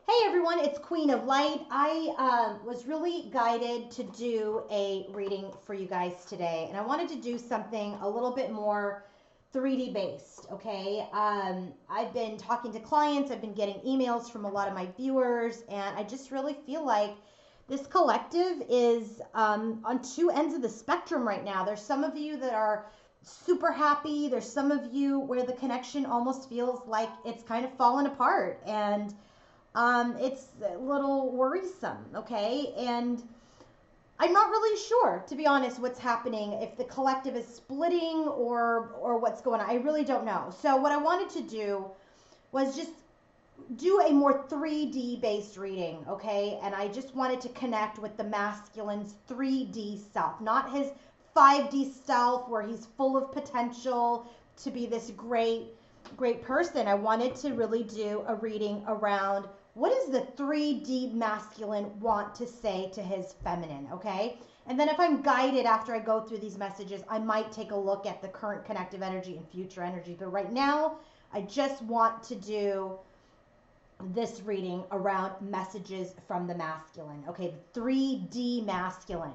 Hey everyone, it's Queen of Light. I was really guided to do a reading for you guys today, and I wanted to do something a little bit more 3D based. Okay, I've been talking to clients, I've been getting emails from a lot of my viewers, and I just really feel like this collective is on two ends of the spectrum right now. There's some of you that are super happy, there's some of you where the connection almost feels like it's kind of fallen apart, and it's a little worrisome, okay? And I'm not really sure, to be honest, what's happening, if the collective is splitting or what's going on. I really don't know. So what I wanted to do was just do a more 3D based reading, okay? And I just wanted to connect with the masculine's 3D self, not his 5D self where he's full of potential to be this great person. I wanted to really do a reading around what does the 3D masculine want to say to his feminine, okay? And then if I'm guided after I go through these messages, I might take a look at the current connective energy and future energy. But right now, I just want to do this reading around messages from the masculine. Okay, the 3D masculine.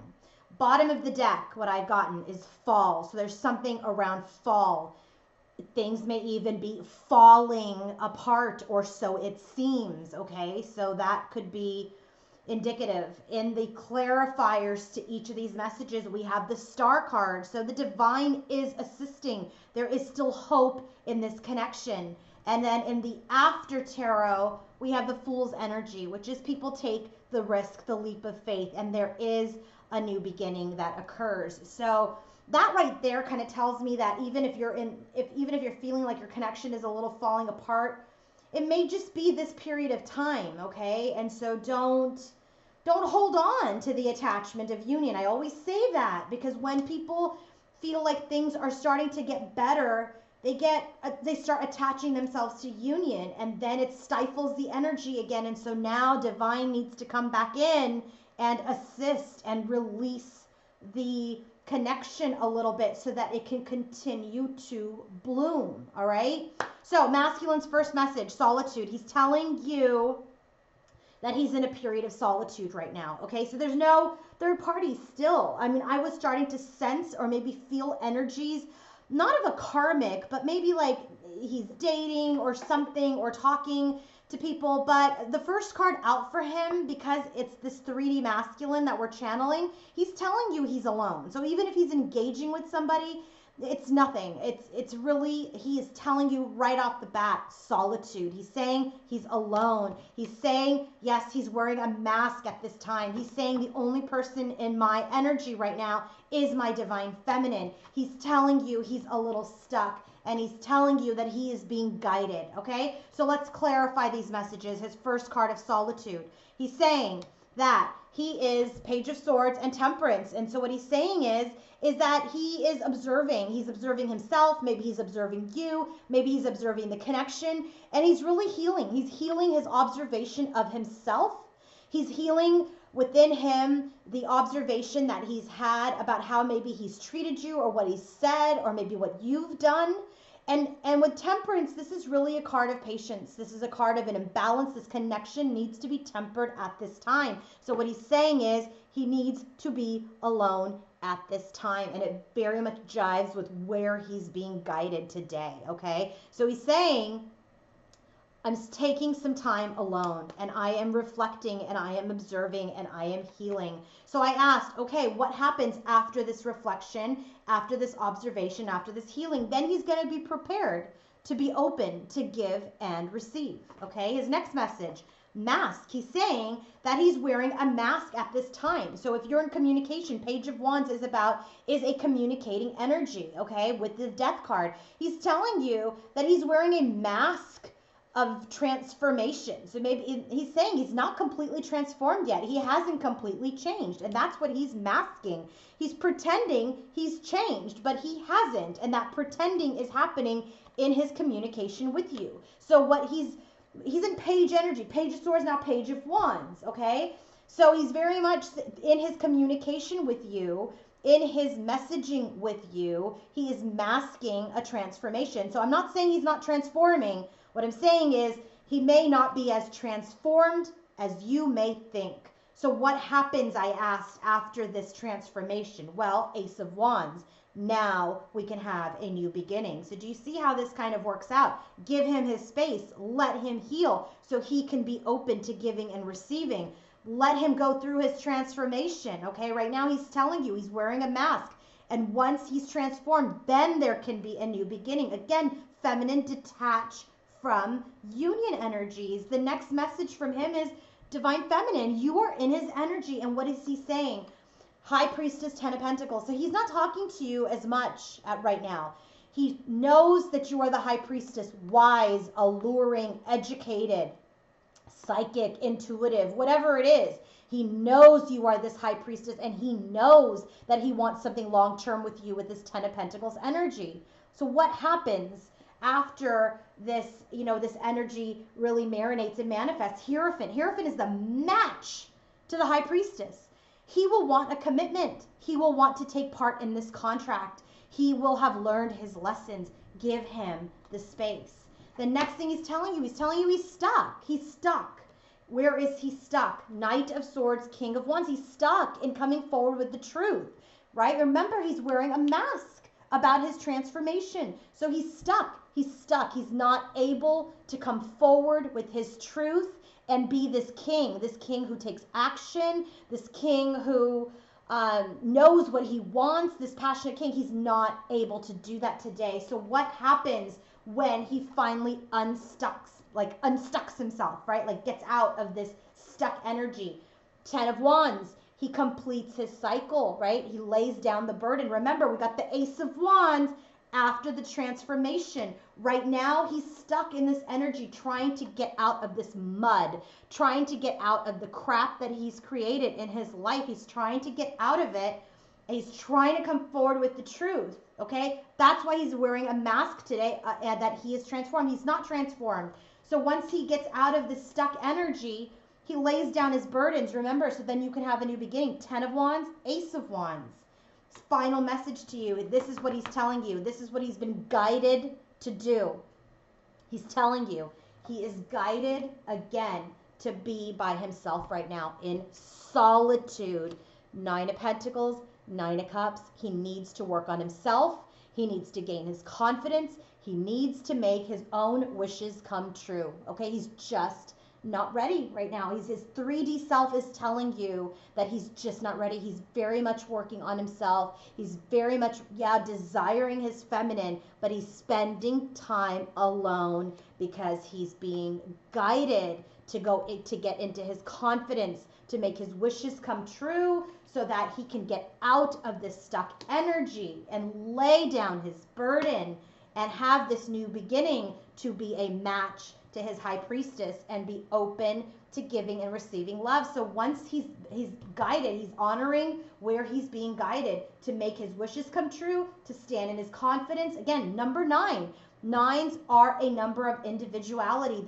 Bottom of the deck, what I've gotten is fall. So there's something around fall. Things may even be falling apart, or so it seems. Okay, so that could be indicative. In the clarifiers to each of these messages, we have the star card. So the divine is assisting. There is still hope in this connection. And then in the after tarot, we have the fool's energy, which is people take the risk, the leap of faith, and there is a new beginning that occurs. So that right there kind of tells me that even if you're feeling like your connection is a little falling apart, it may just be this period of time, okay? And so don't hold on to the attachment of union. I always say that because when people feel like things are starting to get better, they start attaching themselves to union, and then it stifles the energy again. And so now divine needs to come back in and assist and release the connection a little bit so that it can continue to bloom. All right. So masculine's first message, solitude. He's telling you that he's in a period of solitude right now. Okay, so there's no third party still. I mean, I was starting to sense or maybe feel energies, not of a karmic, but maybe like he's dating or something or talking to people. But the first card out for him, because it's this 3D masculine that we're channeling, he's telling you he's alone. So even if he's engaging with somebody, it's nothing. It's really, he is telling you right off the bat, solitude. He's saying he's alone. He's saying, yes, he's wearing a mask at this time. He's saying the only person in my energy right now is my divine feminine. He's telling you he's a little stuck, and he's telling you that he is being guided. Okay, so let's clarify these messages. His first card of solitude, he's saying that he is Page of Swords and Temperance. And so what he's saying is that he is observing. He's observing himself. Maybe he's observing you. Maybe he's observing the connection. And he's really healing. He's healing his observation of himself. He's healing within him the observation that he's had about how maybe he's treated you or what he's said or maybe what you've done. And with Temperance, this is really a card of patience. This is a card of an imbalance. This connection needs to be tempered at this time. So what he's saying is he needs to be alone at this time. And it very much jives with where he's being guided today, okay? So he's saying, I'm taking some time alone, and I am reflecting, and I am observing, and I am healing. So I asked, okay, what happens after this reflection, after this observation, after this healing? Then he's going to be prepared to be open to give and receive. Okay, his next message, mask. He's saying that he's wearing a mask at this time. So if you're in communication, Page of Wands is a communicating energy, okay, with the Death card. He's telling you that he's wearing a mask of transformation. So maybe he's saying he's not completely transformed yet. He hasn't completely changed. And that's what he's masking. He's pretending he's changed, but he hasn't. And that pretending is happening in his communication with you. So what he's in Page energy. Page of Swords, now Page of Wands, okay? So he's very much in his communication with you, in his messaging with you, he is masking a transformation. So I'm not saying he's not transforming. What I'm saying is He may not be as transformed as you may think. So what happens, I asked, after this transformation? Well, Ace of Wands. Now we can have a new beginning. So do you see how this kind of works out? Give him his space. Let him heal so he can be open to giving and receiving. Let him go through his transformation. Okay, right now he's telling you he's wearing a mask. And once he's transformed, then there can be a new beginning. Again, feminine, detach from union energies. The next message from him is Divine Feminine. You are in his energy. And what is he saying? High Priestess, 10 of Pentacles. So he's not talking to you as much right now. He knows that you are the High Priestess, wise, alluring, educated, psychic, intuitive, whatever it is. He knows you are this High Priestess, and he knows that he wants something long-term with you with this 10 of Pentacles energy. So what happens after this, this energy really marinates and manifests? Hierophant. Hierophant is the match to the High Priestess. He will want a commitment. He will want to take part in this contract. He will have learned his lessons. Give him the space. The next thing he's telling you he's stuck. He's stuck. Where is he stuck? Knight of Swords, King of Wands. He's stuck in coming forward with the truth, right? Remember, he's wearing a mask about his transformation. So he's stuck. He's stuck. He's not able to come forward with his truth and be this king who takes action, this king who knows what he wants, this passionate king. He's not able to do that today. So what happens when he finally unstucks himself, right? Like gets out of this stuck energy? 10 of Wands. He completes his cycle, right? He lays down the burden. Remember, we got the Ace of Wands after the transformation. Right now, he's stuck in this energy, trying to get out of this mud, trying to get out of the crap that he's created in his life. He's trying to get out of it. And he's trying to come forward with the truth, okay? That's why he's wearing a mask today, and that he is transformed. He's not transformed. So once he gets out of this stuck energy, he lays down his burdens, remember, so then you can have a new beginning. 10 of Wands, Ace of Wands. Final message to you. This is what he's telling you. This is what he's been guided to do. He's telling you he is guided again to be by himself right now in solitude. 9 of Pentacles, 9 of Cups. He needs to work on himself. He needs to gain his confidence. He needs to make his own wishes come true. Okay, he's just not ready right now. His 3D self is telling you that he's just not ready. He's very much working on himself. He's very much, desiring his feminine, but he's spending time alone because he's being guided to get into his confidence, to make his wishes come true, so that he can get out of this stuck energy and lay down his burden and have this new beginning to be a match to his High Priestess and be open to giving and receiving love. So once he's guided, he's honoring where he's being guided to make his wishes come true, to stand in his confidence. Again, number 9. 9s are a number of individuality.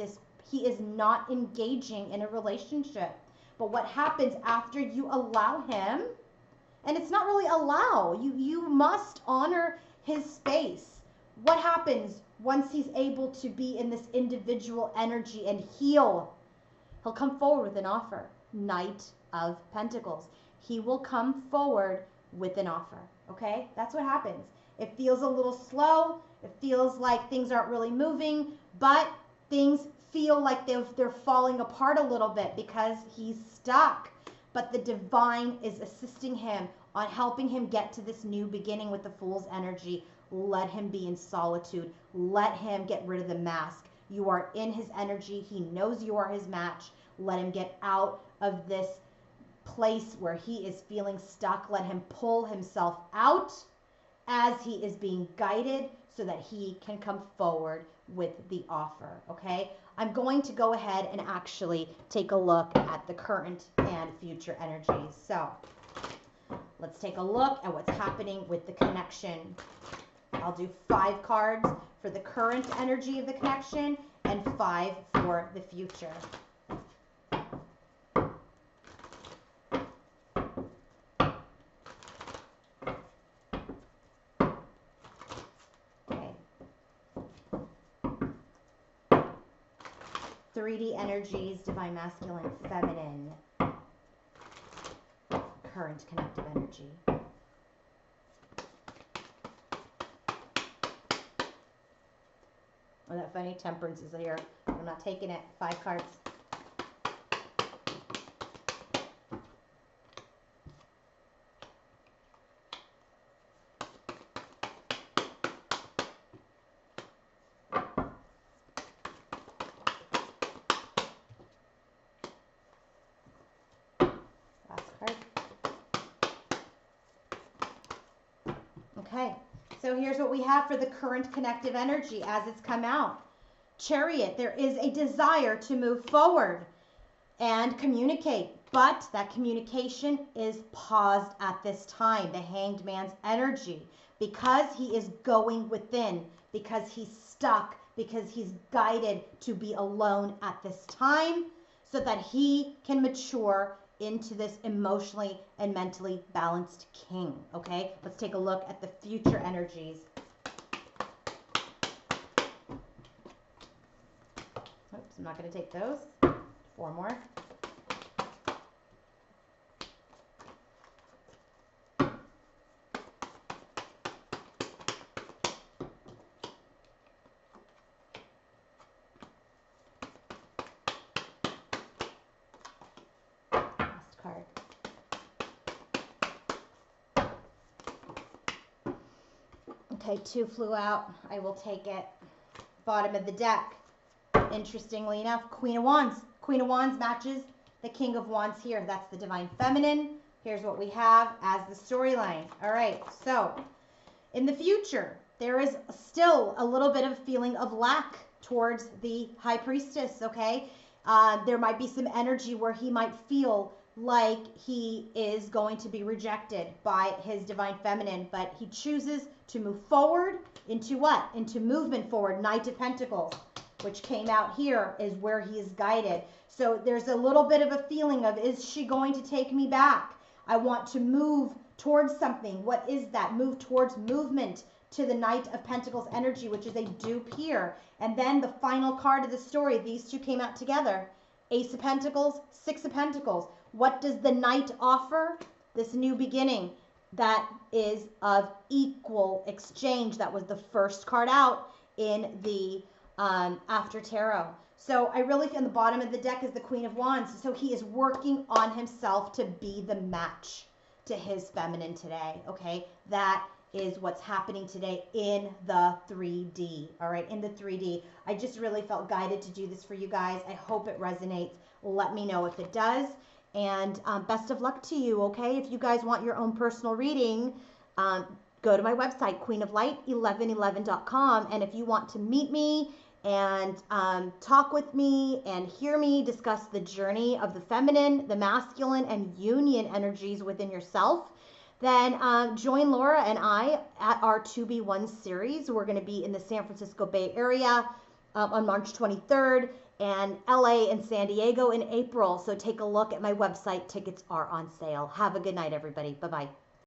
He is not engaging in a relationship. But what happens after you allow him, and it's not really allow, you must honor his space. What happens once he's able to be in this individual energy and heal? He'll come forward with an offer. Knight of Pentacles. He will come forward with an offer. Okay? That's what happens. It feels a little slow. It feels like things aren't really moving, but things feel like they're falling apart a little bit because he's stuck. But the divine is assisting him on helping him get to this new beginning with the Fool's energy. Let him be in solitude. Let him get rid of the mask. You are in his energy. He knows you are his match. Let him get out of this place where he is feeling stuck. Let him pull himself out as he is being guided so that he can come forward with the offer. Okay? I'm going to go ahead and actually take a look at the current and future energies. So let's take a look at what's happening with the connection. I'll do 5 cards for the current energy of the connection and 5 for the future. Okay. 3D energies, divine masculine, feminine, current connective energy. Oh, that funny temperance is here. I'm not taking it. 5 cards. Okay, so here's what we have for the current connective energy as it's come out. Chariot, there is a desire to move forward and communicate, but that communication is paused at this time. The Hanged Man's energy, because he is going within, because he's stuck, because he's guided to be alone at this time so that he can mature into this emotionally and mentally balanced king. Okay, let's take a look at the future energies. Oops, I'm not going to take those. 4 more. Last card. Okay, 2 flew out. I will take it. Bottom of the deck. Interestingly enough, Queen of Wands. Queen of Wands matches the King of Wands here. That's the Divine Feminine. Here's what we have as the storyline. All right, so in the future, there is still a little bit of feeling of lack towards the High Priestess, okay? There might be some energy where he might feel like he is going to be rejected by his Divine Feminine, but he chooses to move forward into what? Into movement forward. Knight of Pentacles, which came out here, is where he is guided. So there's a little bit of a feeling of, is she going to take me back? I want to move towards something. What is that? Move towards movement to the Knight of Pentacles energy, which is a dupe here. And then the final card of the story, these two came out together. Ace of Pentacles, 6 of Pentacles. What does the Knight offer? This new beginning that is of equal exchange. That was the first card out in the after tarot. So I really feel the bottom of the deck is the Queen of Wands. So he is working on himself to be the match to his feminine today. Okay, that is what's happening today in the 3D. All right, in the 3D. I just really felt guided to do this for you guys. I hope it resonates. Let me know if it does. And best of luck to you, okay? If you guys want your own personal reading, go to my website, queenoflight1111.com. And if you want to meet me and talk with me and hear me discuss the journey of the feminine, the masculine, and union energies within yourself, then join Laura and I at our 2B1 series. We're going to be in the San Francisco Bay Area on March 23rd, and LA and San Diego in April. So take a look at my website. Tickets are on sale. Have a good night, everybody. Bye-bye.